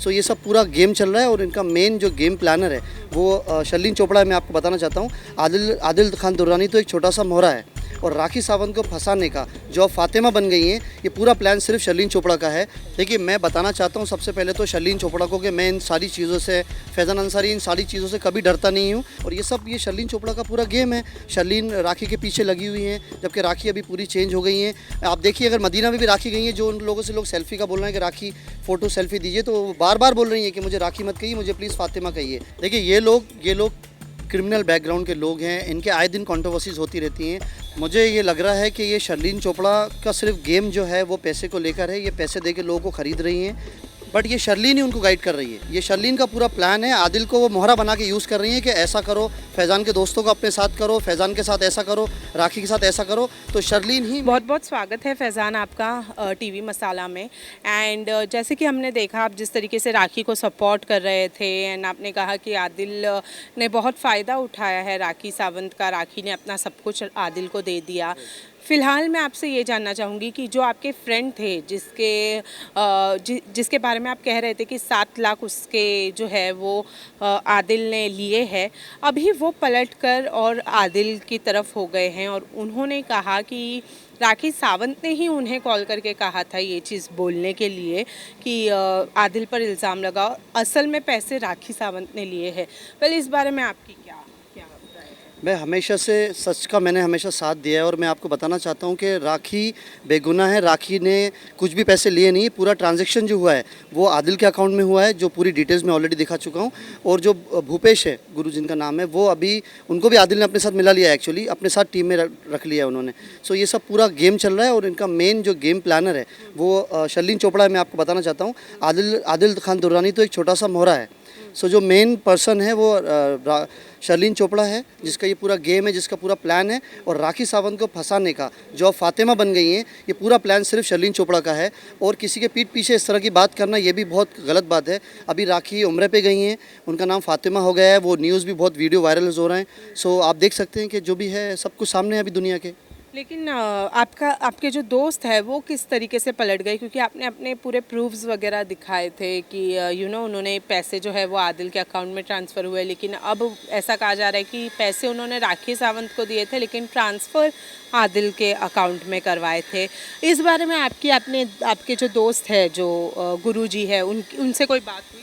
सो ये सब पूरा गेम चल रहा है और इनका मेन जो गेम प्लानर है वो शर्लीन चोपड़ा है। मैं आपको बताना चाहता हूँ, आदिल खान दुर्रानी तो एक छोटा सा मोहरा है और राखी सावंत को फंसाने का जो अब फातिमा बन गई हैं, ये पूरा प्लान सिर्फ शर्लीन चोपड़ा का है। देखिए, मैं बताना चाहता हूँ सबसे पहले तो शर्लीन चोपड़ा को कि मैं इन सारी चीज़ों से, फैज़ान अंसारी इन सारी चीज़ों से कभी डरता नहीं हूँ और ये शर्लीन चोपड़ा का पूरा गेम है। शर्लीन राखी के पीछे लगी हुई हैं, जबकि राखी अभी पूरी चेंज हो गई हैं। आप देखिए, अगर मदीना में भी राखी गई हैं, जो उन लोगों से लोग सेल्फी का बोल रहे हैं कि राखी फ़ोटो सेल्फी दीजिए, तो वो बार बार बोल रही हैं कि मुझे राखी मत कहिए, मुझे प्लीज़ फातिमा कहिए। देखिए, ये लोग क्रिमिनल बैकग्राउंड के लोग हैं, इनके आए दिन कंट्रोवर्सीज होती रहती हैं। मुझे ये लग रहा है कि ये शर्लीन चोपड़ा का सिर्फ गेम जो है वो पैसे को लेकर है। ये पैसे दे के लोगों को ख़रीद रही हैं, बट ये शर्लीन ही उनको गाइड कर रही है। ये शर्लीन का पूरा प्लान है। आदिल को वो मोहरा बना के यूज़ कर रही है कि ऐसा करो, फैज़ान के दोस्तों को अपने साथ करो, फैज़ान के साथ ऐसा करो, राखी के साथ ऐसा करो। तो शर्लीन ही। बहुत बहुत स्वागत है फैज़ान आपका टीवी मसाला में। एंड जैसे कि हमने देखा, आप जिस तरीके से राखी को सपोर्ट कर रहे थे एंड आपने कहा कि आदिल ने बहुत फ़ायदा उठाया है राखी सावंत का, राखी ने अपना सब कुछ आदिल को दे दिया। फ़िलहाल मैं आपसे ये जानना चाहूँगी कि जो आपके फ्रेंड थे जिसके बारे में आप कह रहे थे कि 7 लाख उसके जो है वो आदिल ने लिए हैं, अभी वो पलटकर और आदिल की तरफ हो गए हैं और उन्होंने कहा कि राखी सावंत ने ही उन्हें कॉल करके कहा था ये चीज़ बोलने के लिए कि आदिल पर इल्ज़ाम लगा, असल में पैसे राखी सावंत ने लिए हैं। पहले इस बारे में आपकी क्या राय है? मैं हमेशा से सच का मैंने हमेशा साथ दिया है और मैं आपको बताना चाहता हूँ कि राखी बेगुनाह है। राखी ने कुछ भी पैसे लिए नहीं। पूरा ट्रांजैक्शन जो हुआ है वो आदिल के अकाउंट में हुआ है, जो पूरी डिटेल्स में ऑलरेडी दिखा चुका हूँ। और जो भूपेश है, गुरु जिनका नाम है, वो अभी उनको भी आदिल ने अपने साथ मिला लिया है, एक्चुअली अपने साथ टीम में रख लिया है उन्होंने। सो ये सब पूरा गेम चल रहा है और इनका मेन जो गेम प्लानर है वो शर्लीन चोपड़ा है। मैं आपको बताना चाहता हूँ, आदिल खान दुर्रानी तो एक छोटा सा मोहरा है। सो जो मेन पर्सन है वो शर्लीन चोपड़ा है, जिसका ये पूरा गेम है, जिसका पूरा प्लान है। और राखी सावंत को फंसाने का जो अब फातिमा बन गई हैं, ये पूरा प्लान सिर्फ शर्लीन चोपड़ा का है। और किसी के पीठ पीछे इस तरह की बात करना ये भी बहुत गलत बात है। अभी राखी उम्र पे गई हैं, उनका नाम फातिमा हो गया है, वो न्यूज़ भी बहुत वीडियो वायरल हो रहे हैं। सो आप देख सकते हैं कि जो भी है सब कुछ सामने है अभी दुनिया के। लेकिन आपके जो दोस्त है वो किस तरीके से पलट गए, क्योंकि आपने अपने पूरे प्रूफ्स वगैरह दिखाए थे कि उन्होंने पैसे जो है वो आदिल के अकाउंट में ट्रांसफ़र हुए, लेकिन अब ऐसा कहा जा रहा है कि पैसे उन्होंने राखी सावंत को दिए थे लेकिन ट्रांसफ़र आदिल के अकाउंट में करवाए थे। इस बारे में आपके जो दोस्त है, जो गुरुजी है, उनसे कोई बात हुई?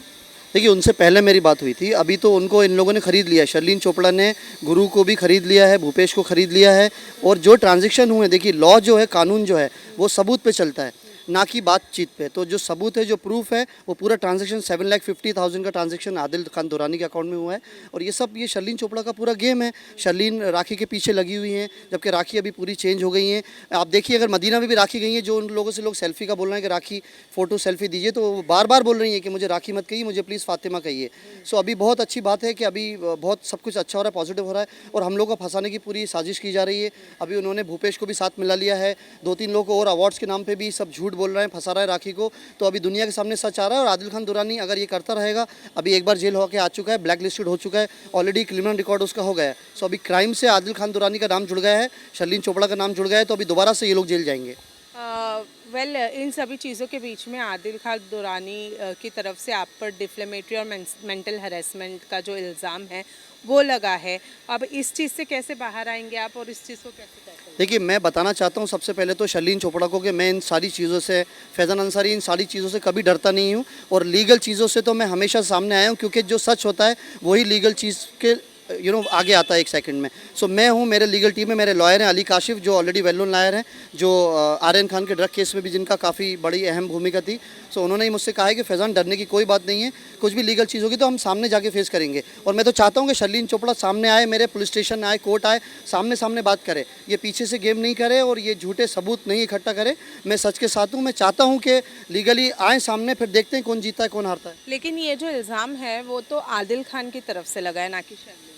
देखिए, उनसे पहले मेरी बात हुई थी। अभी तो उनको इन लोगों ने ख़रीद लिया है। शर्लीन चोपड़ा ने गुरु को भी ख़रीद लिया है, भूपेश को ख़रीद लिया है। और जो ट्रांजैक्शन हुए, देखिए लॉ जो है, कानून जो है, वो सबूत पे चलता है, ना कि बातचीत पे। तो जो सबूत है, जो प्रूफ है, वो पूरा ट्रांजैक्शन 7,50,000 का ट्रांजैक्शन आदिल खान दुरानी के अकाउंट में हुआ है। और ये शर्लीन चोपड़ा का पूरा गेम है। शर्लीन राखी के पीछे लगी हुई हैं, जबकि राखी अभी पूरी चेंज हो गई हैं। आप देखिए, अगर मदीना में भी राखी गई हैं, जो उन लोगों से लोग सेल्फी का बोल रहे हैं कि राखी फ़ोटो सेल्फी दीजिए, तो वो बार बार बोल रही हैं कि मुझे राखी मत कहिए, मुझे प्लीज़ फातिमा कहिए। सो अभी बहुत अच्छी बात है कि अभी बहुत सब कुछ अच्छा हो रहा है, पॉजिटिव हो रहा है और हम लोग को फंसाने की पूरी साजिश की जा रही है। अभी उन्होंने भूपेश को भी साथ मिला लिया है, 2-3 लोग और अवार्ड्स के नाम पे भी सब झूठ बोल रहे हैं, फंसा रहा है राखी को। तो अभी दुनिया के सामने सच आ रहा है। और आदिल खान दुरानी अगर ये करता रहेगा, अभी एक बार जेल होकर आ चुका है, ब्लैक लिस्टेड हो चुका है, ऑलरेडी क्रिमिनल रिकॉर्ड उसका हो गया है। सो अभी क्राइम से आदिल खान दुरानी का नाम जुड़ गया है, शर्लीन चोपड़ा का नाम जुड़ गया है, तो अभी दोबारा से ये लोग जेल जाएंगे। इन सभी चीज़ों के बीच में आदिल खान दुरानी की तरफ से आप पर डिफ्लेमेटरी और मेंटल हरेसमेंट का जो इल्ज़ाम है वो लगा है। अब इस चीज़ से कैसे बाहर आएंगे आप और इस चीज़ को कैसे करेंगे? देखिए, मैं बताना चाहता हूँ सबसे पहले तो शर्लीन चोपड़ा को कि मैं इन सारी चीज़ों से, फैज़ान अंसारी इन सारी चीज़ों से कभी डरता नहीं हूँ। और लीगल चीज़ों से तो मैं हमेशा सामने आया हूँ, क्योंकि जो सच होता है वही लीगल चीज़ के आगे आता है एक सेकंड में। सो मैं हूँ, मेरे लीगल टीम में मेरे लॉयर हैं अली काशिफ, जो ऑलरेडी वेल नोन लॉयर हैं, जो आर्यन खान के ड्रग केस में भी जिनका काफ़ी बड़ी अहम भूमिका थी। सो उन्होंने ही मुझसे कहा है कि फैज़ान, डरने की कोई बात नहीं है, कुछ भी लीगल चीज़ होगी तो हम सामने जाके फेस करेंगे। और मैं तो चाहता हूँ कि शर्लीन चोपड़ा सामने आए, मेरे पुलिस स्टेशन आए, कोर्ट आए, सामने सामने बात करे, ये पीछे से गेम नहीं करे और ये झूठे सबूत नहीं इकट्ठा करे। मैं सच के साथ हूँ। मैं चाहता हूँ कि लीगली आए सामने, फिर देखते हैं कौन जीता है कौन हारता है। लेकिन ये जो इल्ज़ाम है वो तो आदिल खान की तरफ से लगा है, ना कि शर्लीन।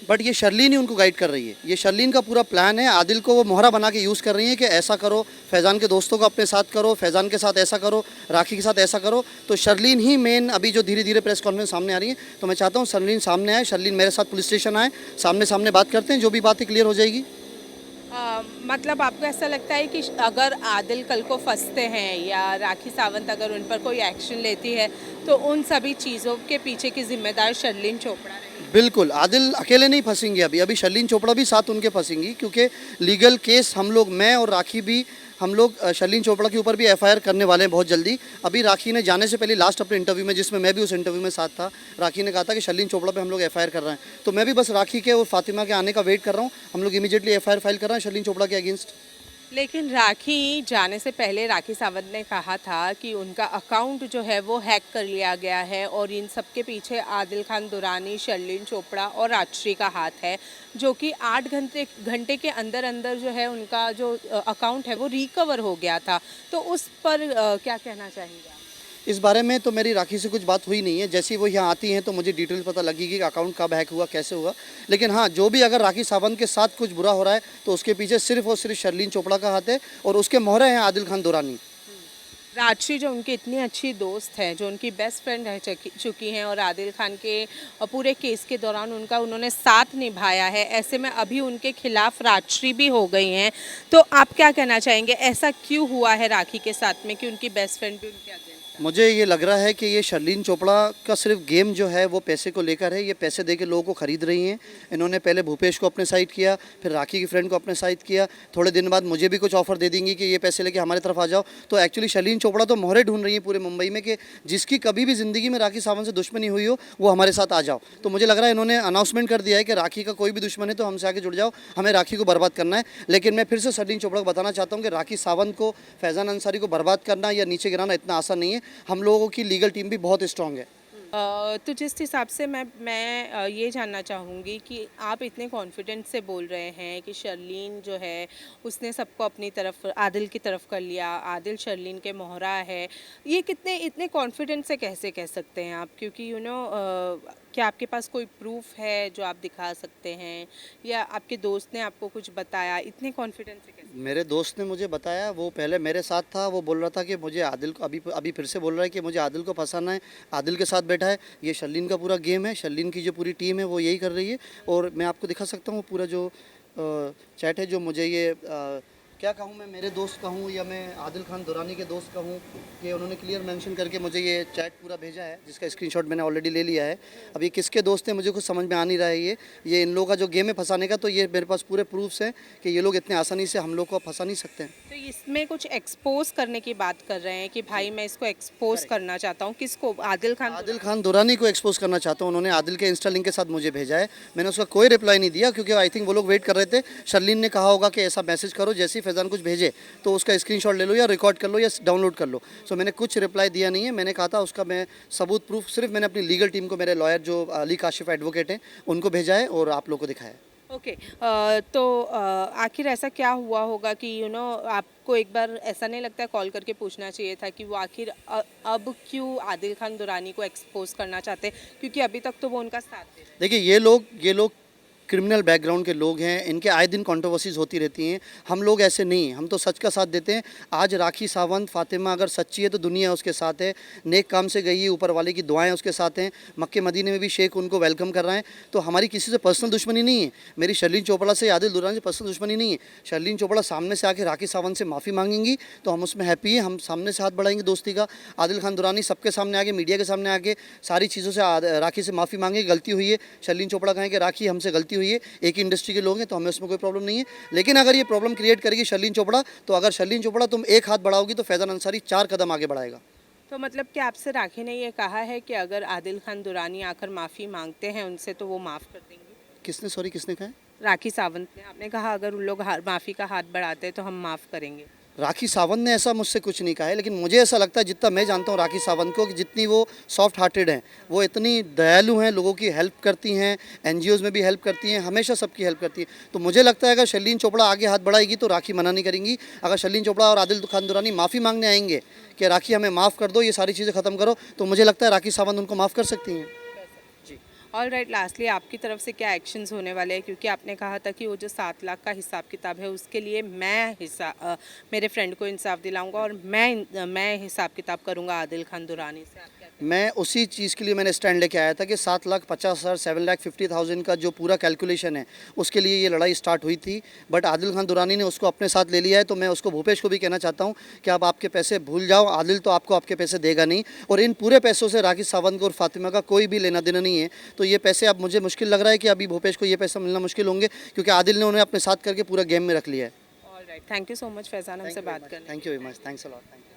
बट ये शर्लीन ही उनको गाइड कर रही है। ये शर्लीन का पूरा प्लान है। आदिल को वो मोहरा बना के यूज़ कर रही है कि ऐसा करो, फैज़ान के दोस्तों को अपने साथ करो, फैज़ान के साथ ऐसा करो, राखी के साथ ऐसा करो। तो शर्लीन ही मेन अभी जो धीरे धीरे प्रेस कॉन्फ्रेंस सामने आ रही है। तो मैं चाहता हूँ शर्लीन सामने आए, शर्लीन मेरे साथ पुलिस स्टेशन आए, सामने सामने बात करते हैं, जो भी बातें क्लियर हो जाएगी। मतलब आपको ऐसा लगता है कि अगर आदिल कल को फंसते हैं या राखी सावंत अगर उन पर कोई एक्शन लेती है तो उन सभी चीज़ों के पीछे की जिम्मेदार शर्लिन चोपड़ा रहेगी? बिल्कुल, आदिल अकेले नहीं फँसेंगी अभी, अभी शर्लिन चोपड़ा भी साथ उनके फँसेंगी क्योंकि लीगल केस हम लोग, मैं और राखी भी, हम लोग शर्लिन चोपड़ा के ऊपर भी एफआईआर करने वाले हैं बहुत जल्दी। अभी राखी ने जाने से पहले लास्ट अपने इंटरव्यू में, जिसमें मैं भी उस इंटरव्यू में साथ था, राखी ने कहा था कि शर्लिन चोपड़ा पे हम लोग एफआईआर कर रहे हैं। तो मैं भी बस राखी के और फातिमा के आने का वेट कर रहा हूँ। हम लोग इमीडिएटली एफआईआर फाइल कर रहे हैं शर्लिन चोपड़ा के अगेंस्ट। लेकिन राखी जाने से पहले राखी सावंत ने कहा था कि उनका अकाउंट जो है वो हैक कर लिया गया है और इन सब के पीछे आदिल खान दुरानी, शर्लिन चोपड़ा और राजश्री का हाथ है, जो कि 8 घंटे के अंदर अंदर जो है उनका जो अकाउंट है वो रिकवर हो गया था। तो उस पर क्या कहना चाहेंगे आप? इस बारे में तो मेरी राखी से कुछ बात हुई नहीं है। जैसे ही वो यहाँ आती हैं तो मुझे डिटेल पता लगेगी कि अकाउंट कब हैक हुआ, कैसे हुआ। लेकिन हाँ, जो भी अगर राखी सावंत के साथ कुछ बुरा हो रहा है तो उसके पीछे सिर्फ और सिर्फ शर्लिन चोपड़ा का हाथ है और उसके मोहरे हैं आदिल खान दुरानी। राजश्री जो उनकी इतनी अच्छी दोस्त है, जो उनकी बेस्ट फ्रेंड रह चुकी हैं और आदिल खान के पूरे केस के दौरान उन्होंने साथ निभाया है, ऐसे में अभी उनके खिलाफ राजश्री भी हो गई हैं। तो आप क्या कहना चाहेंगे, ऐसा क्यों हुआ है राखी के साथ में कि उनकी बेस्ट फ्रेंड भी उनके अगेंस्ट? मुझे ये लग रहा है कि ये शर्लिन चोपड़ा का सिर्फ गेम जो है वो पैसे को लेकर है। ये पैसे दे के लोगों को खरीद रही हैं। इन्होंने पहले भूपेश को अपने साइड किया, फिर राखी की फ्रेंड को अपने साइड किया, थोड़े दिन बाद मुझे भी कुछ ऑफर दे देंगी कि ये पैसे लेके हमारी तरफ आ जाओ। तो एक्चुअली शर्लिन चोपड़ा तो मोहरे ढूंढ रही है पूरे मुंबई में कि जिसकी कभी भी ज़िंदगी में राखी सावंत से दुश्मनी हुई हो वो हमारे साथ आ जाओ। तो मुझे लग रहा है इन्होंने अनाउंसमेंट कर दिया है कि राखी का कोई भी दुश्मन है तो हमसे आके जुड़ जाओ, हमें राखी को बर्बाद करना है। लेकिन मैं फिर से शर्लिन चोपड़ा को बताना चाहता हूँ कि राखी सावंत को, फैज़ान अंसारी को बर्बाद करना या नीचे गिराना इतना आसान नहीं है। हम लोगों की लीगल टीम भी बहुत स्ट्रांग है। तो जिस हिसाब से मैं ये जानना चाहूँगी कि आप इतने कॉन्फिडेंट से बोल रहे हैं कि शर्लिन जो है उसने सबको अपनी तरफ, आदिल की तरफ कर लिया, आदिल शर्लिन के मोहरा है, ये कितने इतने कॉन्फिडेंट से कैसे कह सकते हैं आप? क्योंकि क्या आपके पास कोई प्रूफ है जो आप दिखा सकते हैं या आपके दोस्त ने आपको कुछ बताया? इतने कॉन्फिडेंस से कैसे? मेरे दोस्त ने मुझे बताया, वो पहले मेरे साथ था, वो बोल रहा था कि मुझे आदिल को अभी फिर से बोल रहा है कि मुझे आदिल को फंसाना है, आदिल के साथ बैठा है। ये शर्लिन का पूरा गेम है, शर्लिन की जो पूरी टीम है वो यही कर रही है। और मैं आपको दिखा सकता हूँ पूरा जो चैट है, जो मुझे ये क्या कहूँ, मैं मेरे दोस्त कहूँ या मैं आदिल खान दुरानी के दोस्त कहूँ, कि उन्होंने क्लियर मेंशन करके मुझे ये चैट पूरा भेजा है, जिसका स्क्रीनशॉट मैंने ऑलरेडी ले लिया है। अब ये किसके दोस्त हैं मुझे कुछ समझ में आ नहीं रहा है। ये इन लोगों का जो गेम है फंसाने का, तो ये मेरे पास पूरे प्रूफ्स हैं कि ये लोग इतने आसानी से हम लोग को फंसा नहीं सकते हैं। तो इसमें कुछ एक्सपोज करने की बात कर रहे हैं कि भाई मैं इसको एक्सपोज करना चाहता हूँ, किसको? आदिल खान दुरानी को एक्सपोज करना चाहता हूँ। उन्होंने आदिल के इंस्टा लिंक के साथ मुझे भेजा है, मैंने उसका कोई रिप्लाई नहीं दिया क्योंकि आई थिंक वो लोग वेट कर रहे थे। शर्लिन ने कहा होगा कि ऐसा मैसेज करो, जैसे ही फैज़ान कुछ भेजे तो उसका स्क्रीनशॉट ले लो या रिकॉर्ड कर लो या डाउनलोड कर लो। सो मैंने कुछ रिप्लाई दिया नहीं है। मैंने कहा था उसका मैं सबूत प्रूफ सिर्फ मैंने अपनी लीगल टीम को, मेरे लॉयर जो अली काशिफ एडवोकेट हैं, उनको भेजा है और आप लोग को दिखाया है। ओके। तो आखिर ऐसा क्या हुआ होगा कि आपको एक बार ऐसा नहीं लगता है कॉल करके पूछना चाहिए था कि वो आखिर अब क्यों आदिल खान दुरानी को एक्सपोज करना चाहते हैं, क्योंकि अभी तक तो वो उनका साथ दे रहे हैं। देखिए, ये लोग क्रिमिनल बैकग्राउंड के लोग हैं, इनके आए दिन कंट्रोवर्सीज होती रहती हैं। हम लोग ऐसे नहीं, हम तो सच का साथ देते हैं। आज राखी सावंत, फातिमा अगर सच्ची है तो दुनिया उसके साथ है, नेक काम से गई है, ऊपर वाले की दुआएं उसके साथ हैं। मक्के मदीने में भी शेख उनको वेलकम कर रहे हैं। तो हमारी किसी से पर्सनल दुश्मनी नहीं है। मेरी शर्लिन चोपड़ा से, आदिल दुरानी से पर्सनल दुश्मनी नहीं है। शर्लिन चोपड़ा सामने से आके राखी सावंत से माफ़ी मांगेंगी तो हम उसमें हैप्पी हैं, हम सामने से हाथ बढ़ाएंगे दोस्ती का। आदिल खान दुरानी सबके सामने आके, मीडिया के सामने आके सारी चीज़ों से राखी से माफ़ी मांगेगी, गलती हुई है। शर्लिन चोपड़ा कहें कि राखी हमसे गलती हुई है, एक इंडस्ट्री के लोग हैं तो हमें उसमें कोई प्रॉब्लम नहीं है। लेकिन अगर ये प्रॉब्लम क्रिएट करेगी शर्लिन चोपड़ा, तो अगर शर्लिन चोपड़ा तुम एक हाथ बढ़ाओगी तो फैज़ान अंसारी 4 कदम आगे बढ़ाएगा। तो मतलब कि आपसे राखी ने ये कहा है कि अगर आदिल खान दुरानी आकर माफ़ी मांगते हैं उनसे तो वो माफ़ कर देंगे? किसने कहा है? राखी सावंत ने। आपने कहा अगर उन लोग माफ़ी का हाथ बढ़ाते हैं तो हम माफ़ करेंगे। राखी सावंत ने ऐसा मुझसे कुछ नहीं कहा है, लेकिन मुझे ऐसा लगता है, जितना मैं जानता हूँ राखी सावंत को, कि जितनी वो सॉफ्ट हार्टेड हैं, वो इतनी दयालु हैं, लोगों की हेल्प करती हैं, एनजीओज़ में भी हेल्प करती हैं, हमेशा सबकी हेल्प करती हैं। तो मुझे लगता है अगर शर्लिन चोपड़ा आगे हाथ बढ़ाएगी तो राखी मना नहीं करेंगी। अगर शर्लिन चोपड़ा और आदिल खान दुरानी माफ़ी मांगने आएंगे कि राखी हमें माफ़ कर दो, ये सारी चीज़ें ख़त्म करो, तो मुझे लगता है राखी सावंत उनको माफ़ कर सकती हैं। ऑल राइट, लास्टली आपकी तरफ से क्या एक्शंस होने वाले हैं, क्योंकि आपने कहा था कि वो जो 7 लाख का हिसाब किताब है उसके लिए मेरे फ्रेंड को इंसाफ दिलाऊंगा और मैं हिसाब किताब करूंगा आदिल खान दुरानी से। आप क्या कहेंगे? मैं उसी चीज़ के लिए मैंने स्टैंड लेके आया था कि 7,50,000 7,50,000 का जो पूरा कैलकुलेशन है उसके लिए ये लड़ाई स्टार्ट हुई थी। बट आदिल खान दुरानी ने उसको अपने साथ ले लिया है, तो मैं उसको भूपेश को भी कहना चाहता हूँ कि आप आपके पैसे भूल जाओ, आदिल तो आपको आपके पैसे देगा नहीं, और इन पूरे पैसों से राखी सावंत को और फातिमा का कोई भी लेना देना नहीं है। तो ये पैसे अब मुझे मुश्किल लग रहा है कि अभी भूपेश को ये पैसा मिलना मुश्किल होंगे, क्योंकि आदिल ने उन्हें अपने साथ करके पूरा गेम में रख लिया है। All right, thank you so much Faizan हमसे बात करने के लिए। Thank you very much, thanks a lot, thank you.